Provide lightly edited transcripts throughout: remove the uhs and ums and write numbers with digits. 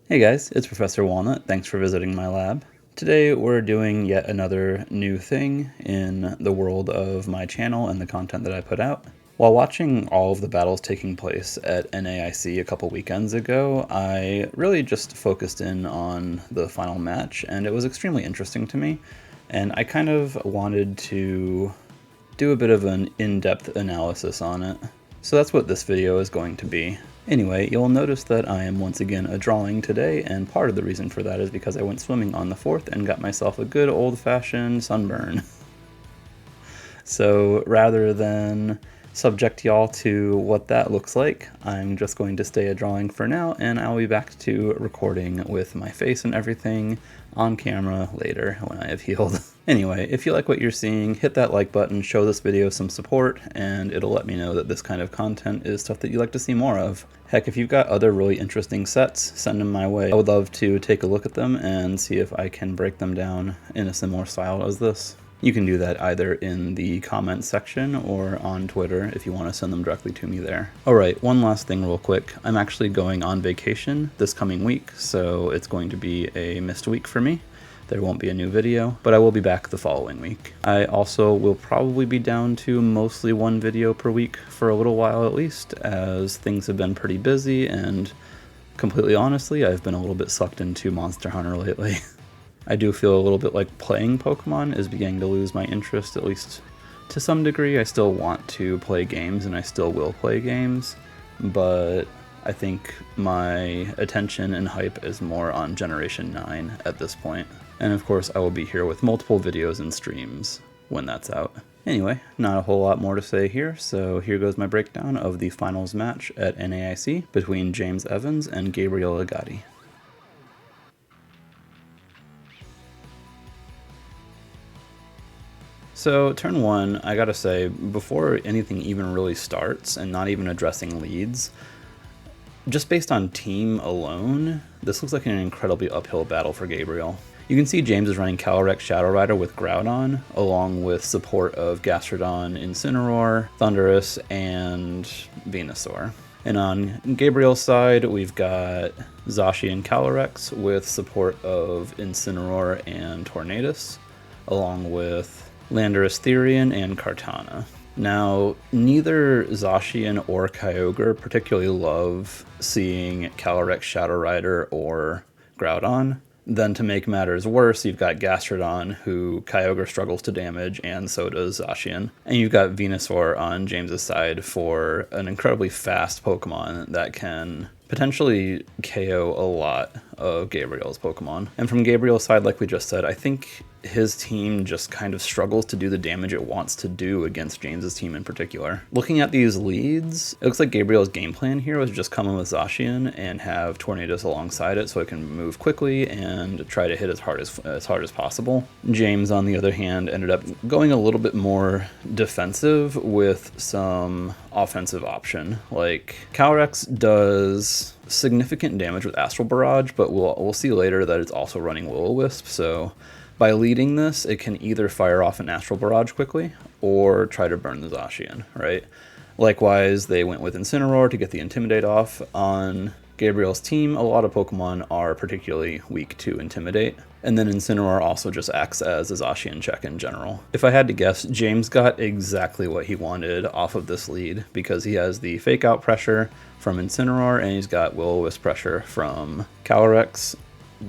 Hey guys, it's Professor Walnut. Thanks for visiting my lab. Today we're doing yet another new thing in the world of my channel and the content that I put out. While watching all of the battles taking place at NAIC a couple weekends ago, I really just focused in on the final match, and it was extremely interesting to me, and I kind of wanted to do a bit of an in-depth analysis on it. So that's what this video is going to be. Anyway, you'll notice that I am once again a drawing today, and part of the reason for that is because I went swimming on the 4th and got myself a good old-fashioned sunburn. So rather than subject y'all to what that looks like, I'm just going to stay a drawing for now, and I'll be back to recording with my face and everything on camera later when I have healed. Anyway, if you like what you're seeing, hit that like button, show this video some support, and it'll let me know that this kind of content is stuff that you'd like to see more of. Heck, if you've got other really interesting sets, send them my way. I would love to take a look at them and see if I can break them down in a similar style as this. You can do that either in the comments section or on Twitter if you want to send them directly to me there. Alright, one last thing real quick. I'm actually going on vacation this coming week, so it's going to be a missed week for me. There won't be a new video, but I will be back the following week. I also will probably be down to mostly one video per week for a little while at least, as things have been pretty busy, and completely honestly, I've been a little bit sucked into Monster Hunter lately. I do feel a little bit like playing Pokemon is beginning to lose my interest, at least to some degree. I still want to play games, and I still will play games, but I think my attention and hype is more on Generation 9 at this point. And of course, I will be here with multiple videos and streams when that's out. Anyway, not a whole lot more to say here, so here goes my breakdown of the finals match at NAIC between James Evans and Gabriel Agati. So turn 1, I gotta say, before anything even really starts, and not even addressing leads, just based on team alone, this looks like an incredibly uphill battle for Gabriel. You can see James is running caly-s Shadow Rider with Groudon, along with support of Gastrodon, Incineroar, Thundurus, and Venusaur. And on Gabriel's side, we've got Zacian Calyrex with support of Incineroar and Tornadus, along with Landorus-therian and Kartana. Now, neither Zacian or Kyogre particularly love seeing caly-s Shadow Rider or Groudon. Then to make matters worse, you've got Gastrodon, who Kyogre struggles to damage, and so does Zacian. And you've got Venusaur on James's side for an incredibly fast Pokemon that can potentially KO a lot of Gabriel's Pokemon. And from Gabriel's side, like we just said, I think his team just kind of struggles to do the damage it wants to do against James's team in particular. Looking at these leads, it looks like Gabriel's game plan here was just come in with Zacian and have Tornadus alongside it so it can move quickly and try to hit as hard as possible. James, on the other hand, ended up going a little bit more defensive with some offensive option. Like, Calyrex does significant damage with Astral Barrage, but we'll see later that it's also running Will-O-Wisp, so by leading this, it can either fire off an Astral Barrage quickly or try to burn the Zacian, right? Likewise, they went with Incineroar to get the Intimidate off. On Gabriel's team, a lot of Pokemon are particularly weak to Intimidate, and then Incineroar also just acts as a Zacian check in general. If I had to guess, James got exactly what he wanted off of this lead, because he has the Fake Out pressure from Incineroar, and he's got Will-O-Wisp pressure from Calyrex,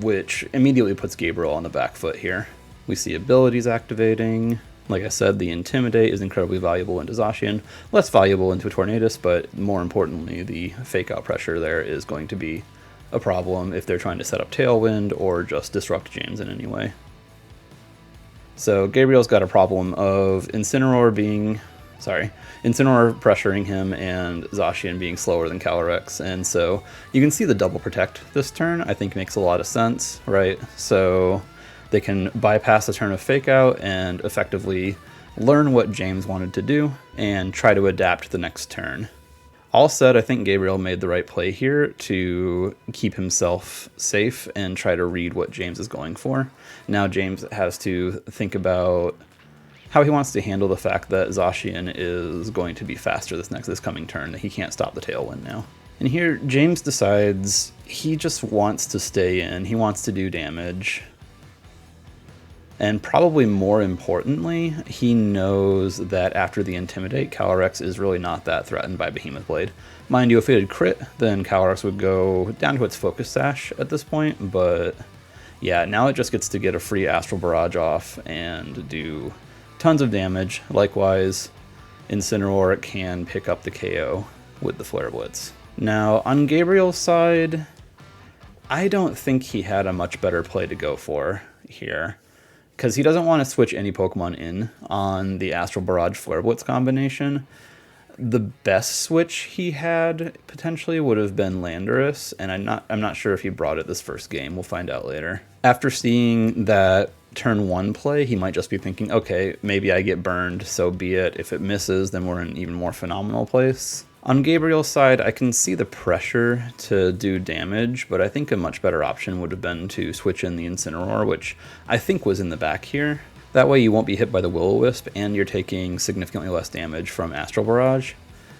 which immediately puts Gabriel on the back foot here. We see abilities activating. Like I said, the Intimidate is incredibly valuable into Zacian, less valuable into Tornadus, but more importantly, the Fake Out pressure there is going to be a problem if they're trying to set up Tailwind or just disrupt James in any way. So Gabriel's got a problem of Incineroar pressuring him and Zacian being slower than Calyrex, and so you can see the double protect this turn I think makes a lot of sense, right? So they can bypass a turn of Fake Out and effectively learn what James wanted to do and try to adapt the next turn. All said, I think Gabriel made the right play here to keep himself safe and try to read what James is going for. Now James has to think about how he wants to handle the fact that Zacian is going to be faster this coming turn, that he can't stop the Tailwind now. And here, James decides he just wants to stay in. He wants to do damage. And probably more importantly, he knows that after the Intimidate, Calyrex is really not that threatened by Behemoth Blade. Mind you, if it had crit, then Calyrex would go down to its Focus Sash at this point, but yeah, now it just gets to get a free Astral Barrage off and do tons of damage. Likewise, Incineroar can pick up the KO with the Flare Blitz. Now, on Gabriel's side, I don't think he had a much better play to go for here, because he doesn't want to switch any Pokemon in on the Astral Barrage Flare Blitz combination. The best switch he had potentially would have been Landorus, and I'm not sure if he brought it this first game. We'll find out later. After seeing that turn 1 play, he might just be thinking, okay, maybe I get burned, so be it. If it misses, then we're in an even more phenomenal place. On Gabriel's side, I can see the pressure to do damage, but I think a much better option would have been to switch in the Incineroar, which I think was in the back here. That way you won't be hit by the Will-O-Wisp, and you're taking significantly less damage from Astral Barrage,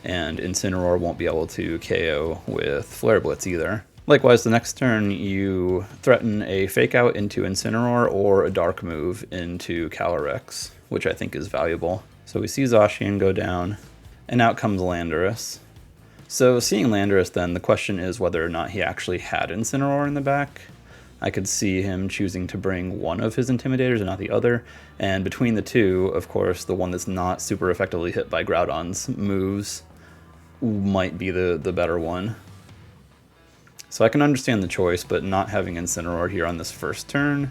and Incineroar won't be able to KO with Flare Blitz either. Likewise, the next turn you threaten a Fake Out into Incineroar or a Dark Move into Calyrex, which I think is valuable. So we see Zacian go down, and out comes Landorus. So seeing Landorus then, the question is whether or not he actually had Incineroar in the back. I could see him choosing to bring one of his Intimidators and not the other, and between the two, of course, the one that's not super effectively hit by Groudon's moves might be the better one. So I can understand the choice, but not having Incineroar here on this first turn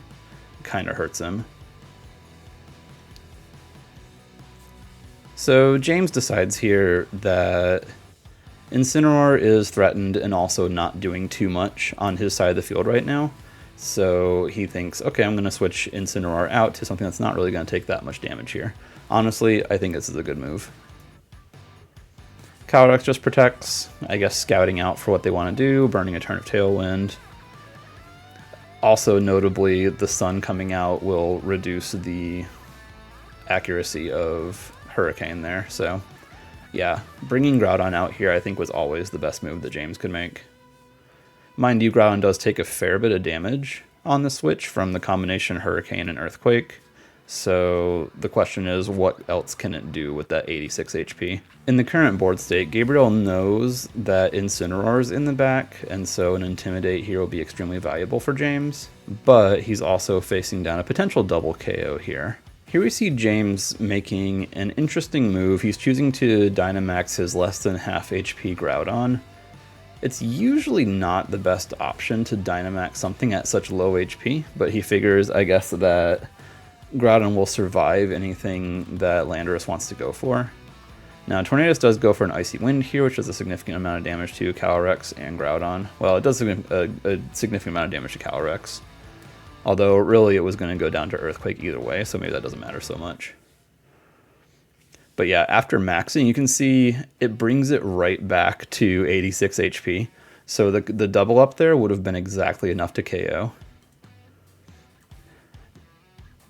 kind of hurts him. So James decides here that Incineroar is threatened and also not doing too much on his side of the field right now. So he thinks, okay, I'm going to switch Incineroar out to something that's not really going to take that much damage here. Honestly, I think this is a good move. Calyrex just protects, I guess scouting out for what they want to do, burning a turn of Tailwind. Also notably, the sun coming out will reduce the accuracy of Hurricane there, so yeah, bringing Groudon out here I think was always the best move that James could make. Mind you, Groudon does take a fair bit of damage on the switch from the combination Hurricane and Earthquake, so the question is, what else can it do with that 86 HP? In the current board state, Gabriel knows that Incineroar's in the back, and so an Intimidate here will be extremely valuable for James, but he's also facing down a potential double KO here. Here we see James making an interesting move. He's choosing to Dynamax his less than half HP Groudon. It's usually not the best option to Dynamax something at such low HP, but he figures, I guess, that Groudon will survive anything that Landorus wants to go for. Now, Tornadus does go for an Icy Wind here, which does a significant amount of damage to Calyrex and Groudon. Well, it does a significant amount of damage to Calyrex. Although, really, it was going to go down to Earthquake either way, so maybe that doesn't matter so much. But yeah, after maxing, you can see it brings it right back to 86 HP. So the double up there would have been exactly enough to KO.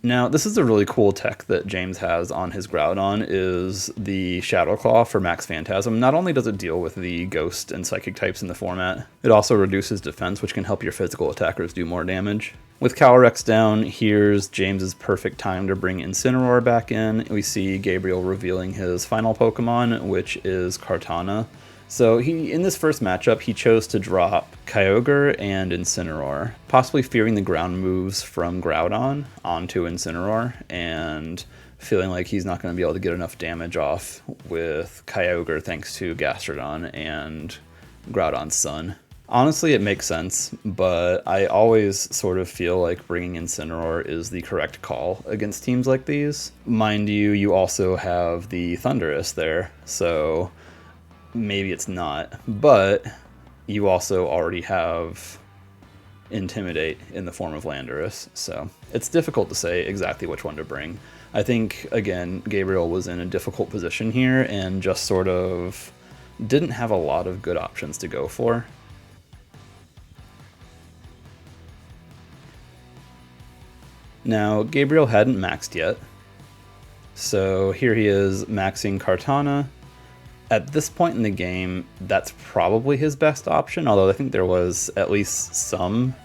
Now, this is a really cool tech that James has on his Groudon, is the Shadow Claw for Max Phantasm. Not only does it deal with the Ghost and Psychic types in the format, it also reduces defense, which can help your physical attackers do more damage. With Calyrex down, here's James's perfect time to bring Incineroar back in. We see Gabriel revealing his final Pokemon, which is Kartana. So in this first matchup, he chose to drop Kyogre and Incineroar, possibly fearing the ground moves from Groudon onto Incineroar, and feeling like he's not going to be able to get enough damage off with Kyogre thanks to Gastrodon and Groudon's Sun. Honestly, it makes sense, but I always sort of feel like bringing Incineroar is the correct call against teams like these. Mind you, you also have the Thundurus there, so maybe it's not, but you also already have Intimidate in the form of Landorus, so it's difficult to say exactly which one to bring. I think, again, Gabriel was in a difficult position here and just sort of didn't have a lot of good options to go for. Now, Gabriel hadn't maxed yet, so here he is maxing Kartana, At this point in the game, that's probably his best option, although I think there was at least some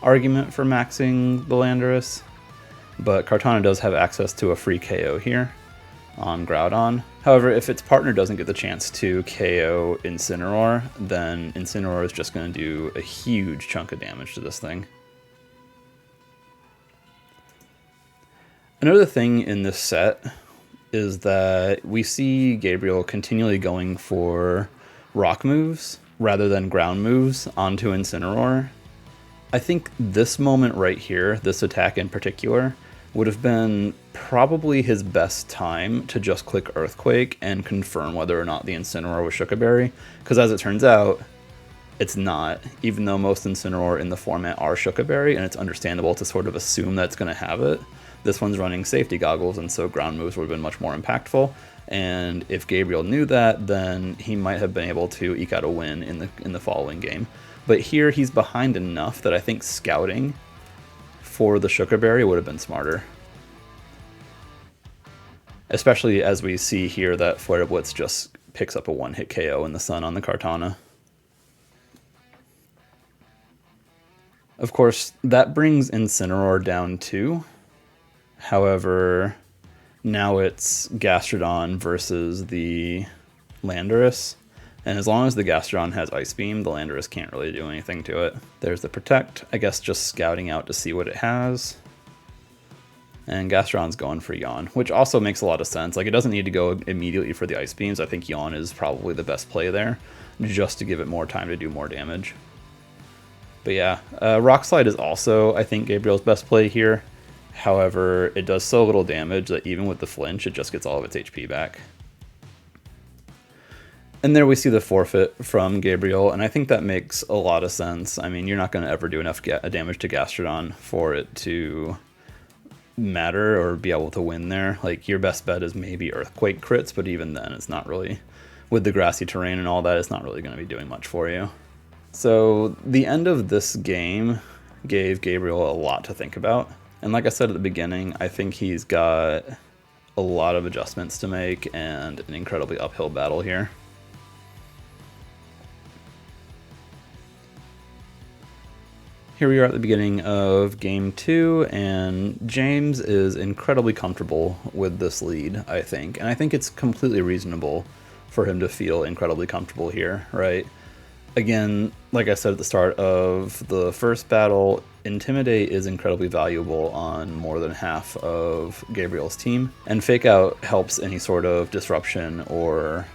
argument for maxing the Landorus. But Kartana does have access to a free KO here on Groudon. However, if its partner doesn't get the chance to KO Incineroar, then Incineroar is just going to do a huge chunk of damage to this thing. Another thing in this set is that we see Gabriel continually going for rock moves rather than ground moves onto Incineroar. I think this moment right here, this attack in particular, would have been probably his best time to just click Earthquake and confirm whether or not the Incineroar was Shuca Berry, because as it turns out, it's not, even though most Incineroar in the format are Shuca Berry, and it's understandable to sort of assume that it's going to have it. This one's running safety goggles, and so ground moves would have been much more impactful. And if Gabriel knew that, then he might have been able to eke out a win in the following game. But here he's behind enough that I think scouting for the Shuca Berry would have been smarter. Especially as we see here that Flare Blitz just picks up a one-hit KO in the sun on the Kartana. Of course, that brings Incineroar down too. However, now it's Gastrodon versus the Landorus. And as long as the Gastrodon has Ice Beam, the Landorus can't really do anything to it. There's the Protect, I guess just scouting out to see what it has. And Gastrodon's going for Yawn, which also makes a lot of sense. Like, it doesn't need to go immediately for the Ice Beams. I think Yawn is probably the best play there, just to give it more time to do more damage. But yeah, Rock Slide is also, I think, Gabriel's best play here. However, it does so little damage that even with the flinch, it just gets all of its HP back. And there we see the forfeit from Gabriel, and I think that makes a lot of sense. I mean, you're not going to ever do enough damage to Gastrodon for it to matter or be able to win there. Like, your best bet is maybe Earthquake crits, but even then, it's not really, with the grassy terrain and all that, it's not really going to be doing much for you. So the end of this game gave Gabriel a lot to think about. And like I said at the beginning, I think he's got a lot of adjustments to make and an incredibly uphill battle here. Here we are at the beginning of game 2, and James is incredibly comfortable with this lead, I think. And I think it's completely reasonable for him to feel incredibly comfortable here, right? Again, like I said at the start of the first battle, Intimidate is incredibly valuable on more than half of Gabriel's team, and Fake Out helps any sort of disruption or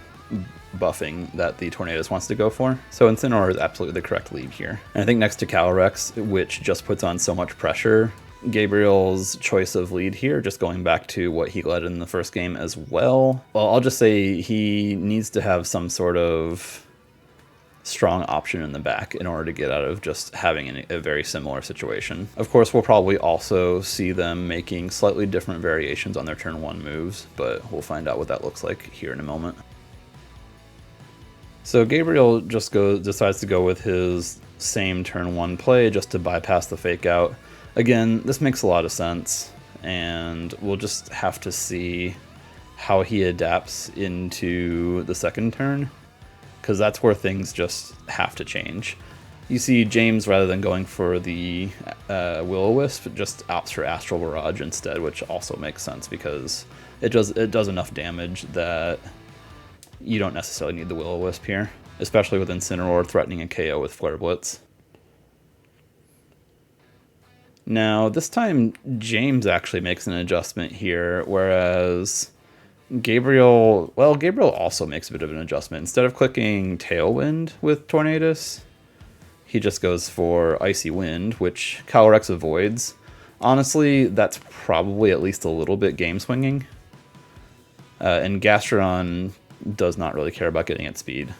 buffing that the Tornadus wants to go for. So Incineroar is absolutely the correct lead here. And I think next to Calyrex, which just puts on so much pressure, Gabriel's choice of lead here, just going back to what he led in the first game as well, I'll just say he needs to have some sort of strong option in the back in order to get out of just having a very similar situation. Of course, we'll probably also see them making slightly different variations on their turn 1 moves, but we'll find out what that looks like here in a moment. So Gabriel just decides to go with his same turn 1 play just to bypass the Fake Out. Again, this makes a lot of sense, and we'll just have to see how he adapts into the second turn, because that's where things just have to change. You see James, rather than going for the Will-O-Wisp, just opts for Astral Barrage instead, which also makes sense because it does enough damage that you don't necessarily need the Will-O-Wisp here, especially with Incineroar threatening a KO with Flare Blitz. Now, this time James actually makes an adjustment here, whereas Gabriel also makes a bit of an adjustment. Instead of clicking Tailwind with Tornadus, he just goes for Icy Wind, which Calyrex avoids. Honestly, that's probably at least a little bit game swinging. And Gastrodon does not really care about getting its speed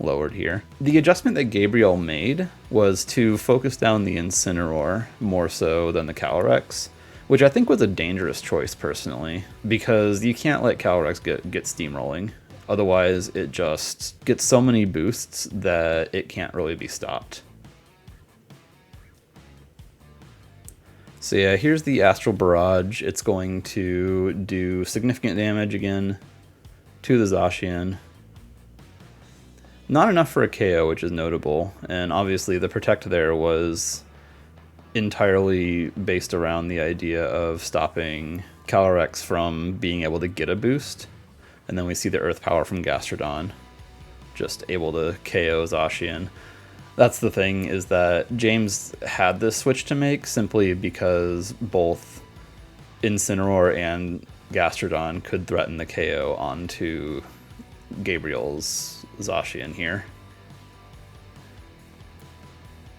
lowered here. The adjustment that Gabriel made was to focus down the Incineroar more so than the Calyrex, which I think was a dangerous choice personally, because you can't let Calyrex get steamrolling. Otherwise, it just gets so many boosts that it can't really be stopped. So yeah, here's the Astral Barrage. It's going to do significant damage again to the Zacian. Not enough for a KO, which is notable, and obviously the protect there was entirely based around the idea of stopping Calyrex from being able to get a boost, and then we see the Earth Power from Gastrodon, just able to KO Zacian. That's the thing, is that James had this switch to make simply because both Incineroar and Gastrodon could threaten the KO onto Gabriel's Zacian here.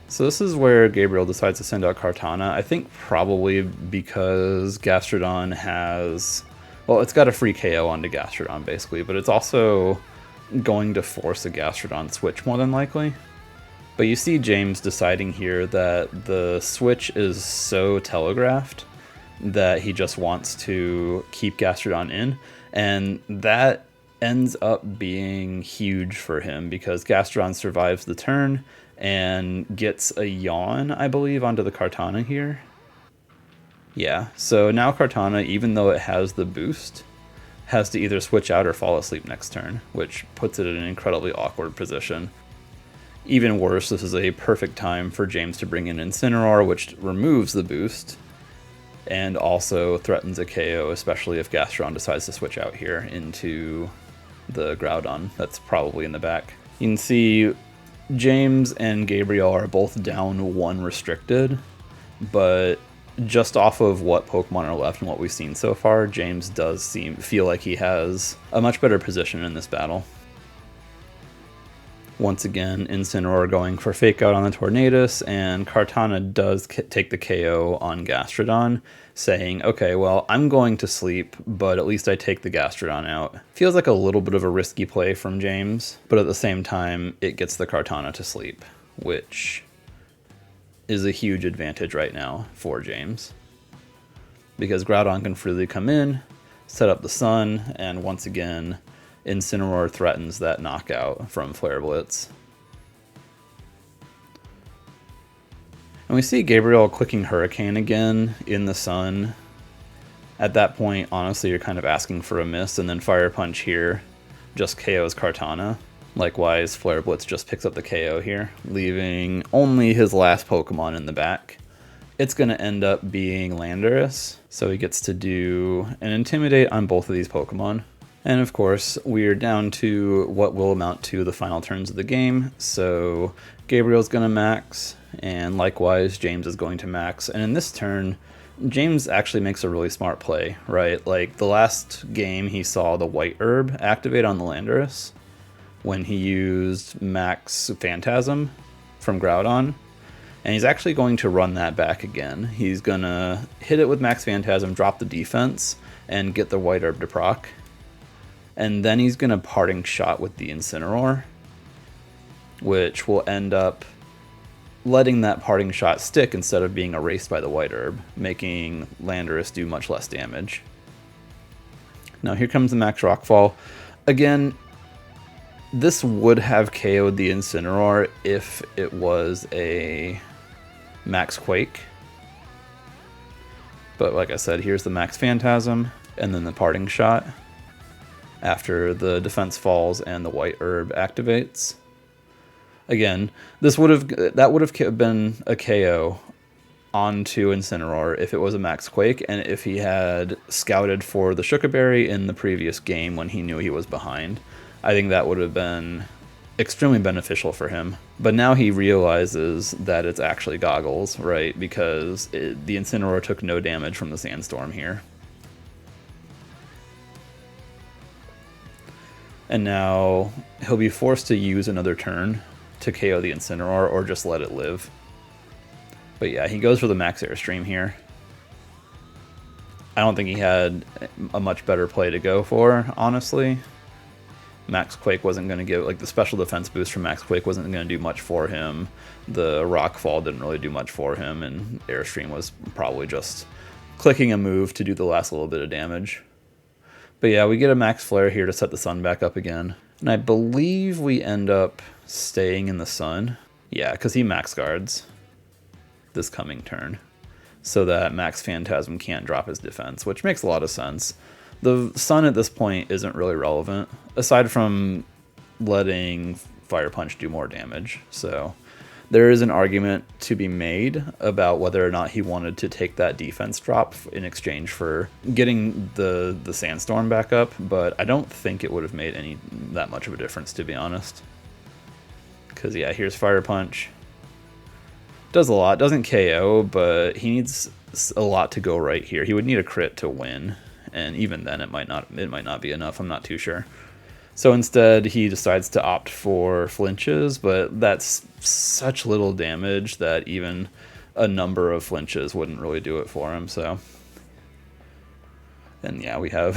So this is where Gabriel decides to send out Kartana. I think probably because Gastrodon has... well, it's got a free KO onto Gastrodon, basically, but it's also going to force a Gastrodon switch more than likely. But you see James deciding here that the switch is so telegraphed that he just wants to keep Gastrodon in, and that ends up being huge for him because Gastrodon survives the turn and gets a yawn, I believe, onto the Kartana here. Yeah, so now Kartana, even though it has the boost, has to either switch out or fall asleep next turn, which puts it in an incredibly awkward position. Even worse, this is a perfect time for James to bring in Incineroar, which removes the boost, and also threatens a KO, especially if Gastrodon decides to switch out here into the Groudon that's probably in the back. You can see James and Gabriel are both down 1 restricted, but just off of what Pokemon are left and what we've seen so far, James does feel like he has a much better position in this battle. Once again, Incineroar going for Fake Out on the Tornadus, and Kartana does take the KO on Gastrodon, saying, okay, well, I'm going to sleep, but at least I take the Gastrodon out. Feels like a little bit of a risky play from James, but at the same time, it gets the Kartana to sleep, which is a huge advantage right now for James. Because Groudon can freely come in, set up the Sun, and once again, Incineroar threatens that knockout from Flare Blitz. And we see Gabriel clicking Hurricane again in the Sun. At that point, honestly, you're kind of asking for a miss, and then Fire Punch here just KOs Kartana. Likewise, Flare Blitz just picks up the KO here, leaving only his last Pokemon in the back. It's going to end up being Landorus, so he gets to do an Intimidate on both of these Pokemon. And of course, we're down to what will amount to the final turns of the game. So Gabriel's going to max, and likewise, James is going to max. And in this turn, James actually makes a really smart play, right? Like the last game, he saw the White Herb activate on the Landorus when he used Max Phantasm from Groudon. And he's actually going to run that back again. He's going to hit it with Max Phantasm, drop the defense, and get the White Herb to proc. And then he's going to Parting Shot with the Incineroar, which will end up letting that Parting Shot stick instead of being erased by the White Herb, making Landorus do much less damage. Now here comes the Max Rockfall. Again, this would have KO'd the Incineroar if it was a Max Quake. But like I said, here's the Max Phantasm, and then the Parting Shot after the defense falls and the White Herb activates. Again, that would have been a KO onto Incineroar if it was a Max Quake, and if he had scouted for the Shuka Berry in the previous game when he knew he was behind. I think that would have been extremely beneficial for him. But now he realizes that it's actually Goggles, right? Because the Incineroar took no damage from the Sandstorm here. And now he'll be forced to use another turn to KO the Incineroar or just let it live. But yeah, he goes for the Max Airstream here. I don't think he had a much better play to go for, honestly. Max Quake wasn't going to give, like the special defense boost from Max Quake wasn't going to do much for him. The Rockfall didn't really do much for him, and Airstream was probably just clicking a move to do the last little bit of damage. But yeah, we get a Max Flare here to set the Sun back up again. And I believe we end up staying in the Sun. Yeah, because he Max Guards this coming turn, so that Max Phantasm can't drop his defense, which makes a lot of sense. The Sun at this point isn't really relevant, aside from letting Fire Punch do more damage. So there is an argument to be made about whether or not he wanted to take that defense drop in exchange for getting the Sandstorm back up, but I don't think it would have made that much of a difference, to be honest. Because yeah, here's Fire Punch. Does a lot, doesn't KO, but he needs a lot to go right here. He would need a crit to win, and even then it might not be enough. I'm not too sure. So instead, he decides to opt for flinches, but that's such little damage that even a number of flinches wouldn't really do it for him. So, and yeah, we have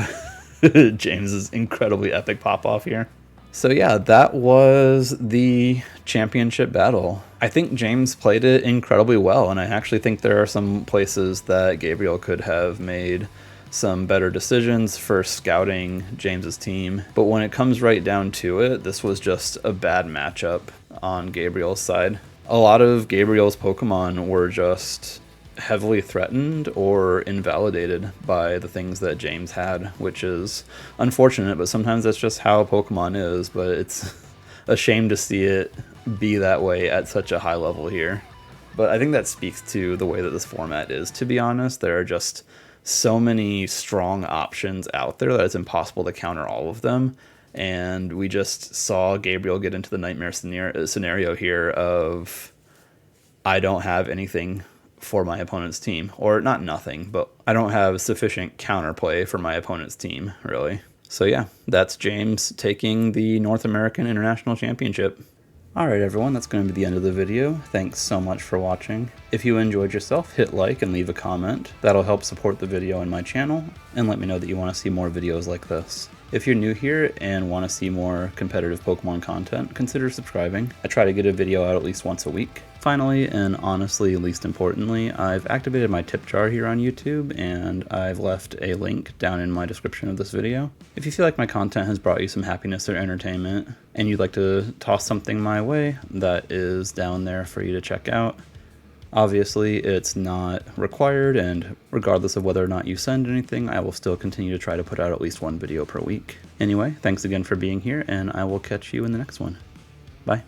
James's incredibly epic pop-off here. So yeah, that was the championship battle. I think James played it incredibly well, and I actually think there are some places that Gabriel could have made some better decisions for scouting James's team. But when it comes right down to it, this was just a bad matchup on Gabriel's side. A lot of Gabriel's Pokemon were just heavily threatened or invalidated by the things that James had, which is unfortunate, but sometimes that's just how Pokemon is. But it's a shame to see it be that way at such a high level here. But I think that speaks to the way that this format is, to be honest. There are just so many strong options out there that it's impossible to counter all of them. And we just saw Gabriel get into the nightmare scenario here of, I don't have anything for my opponent's team. Or not nothing, but I don't have sufficient counterplay for my opponent's team, really. So yeah, that's James taking the North American International Championship. Alright everyone, that's going to be the end of the video. Thanks so much for watching. If you enjoyed yourself, hit like and leave a comment. That'll help support the video and my channel, and let me know that you want to see more videos like this. If you're new here and want to see more competitive Pokemon content, consider subscribing. I try to get a video out at least once a week. Finally, and honestly least importantly, I've activated my tip jar here on YouTube, and I've left a link down in my description of this video. If you feel like my content has brought you some happiness or entertainment, and you'd like to toss something my way, that is down there for you to check out. Obviously, it's not required, and regardless of whether or not you send anything, I will still continue to try to put out at least one video per week. Anyway, thanks again for being here, and I will catch you in the next one. Bye.